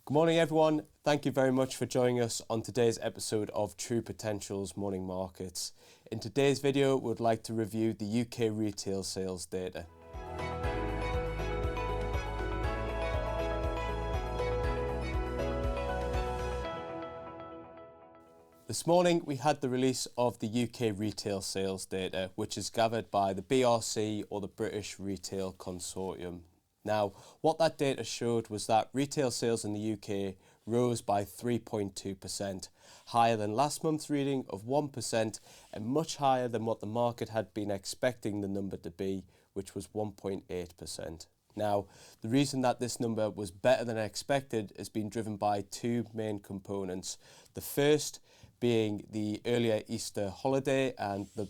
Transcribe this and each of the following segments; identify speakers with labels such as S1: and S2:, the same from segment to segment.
S1: Good morning everyone, thank you very much for joining us on today's episode of True Potential's Morning Markets. In today's video we'd like to review the UK retail sales data. This morning we had the release of the UK retail sales data, which is gathered by the BRC or the British Retail Consortium. Now, what that data showed was that retail sales in the UK rose by 3.2%, higher than last month's reading of 1% and much higher than what the market had been expecting the number to be, which was 1.8%. Now, the reason that this number was better than expected has been driven by two main components. The first being the earlier Easter holiday and the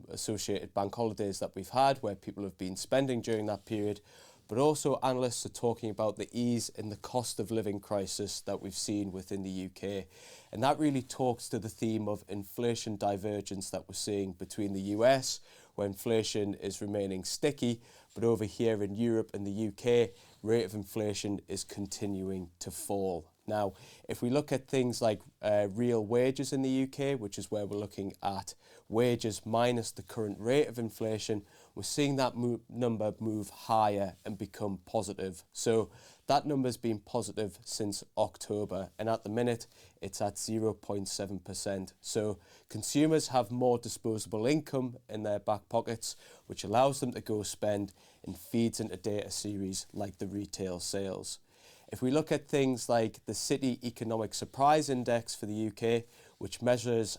S1: associated bank holidays that we've had, where people have been spending during that period. But also analysts are talking about the ease in the cost of living crisis that we've seen within the UK. And that really talks to the theme of inflation divergence that we're seeing between the US, where inflation is remaining sticky, but over here in Europe and the UK, rate of inflation is continuing to fall. Now, if we look at things like real wages in the UK, which is where we're looking at wages minus the current rate of inflation, we're seeing that number move higher and become positive. So that number's been positive since October, and at the minute it's at 0.7%. So consumers have more disposable income in their back pockets, which allows them to go spend and feeds into data series like the retail sales. If we look at things like the City Economic Surprise Index for the UK, which measures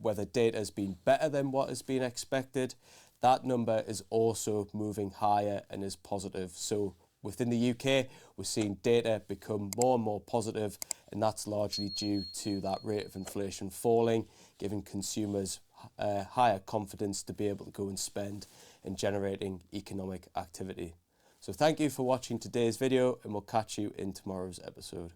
S1: whether data has been better than what has been expected, that number is also moving higher and is positive. So within the UK, we're seeing data become more and more positive, and that's largely due to that rate of inflation falling, giving consumers higher confidence to be able to go and spend and generating economic activity. So thank you for watching today's video, and we'll catch you in tomorrow's episode.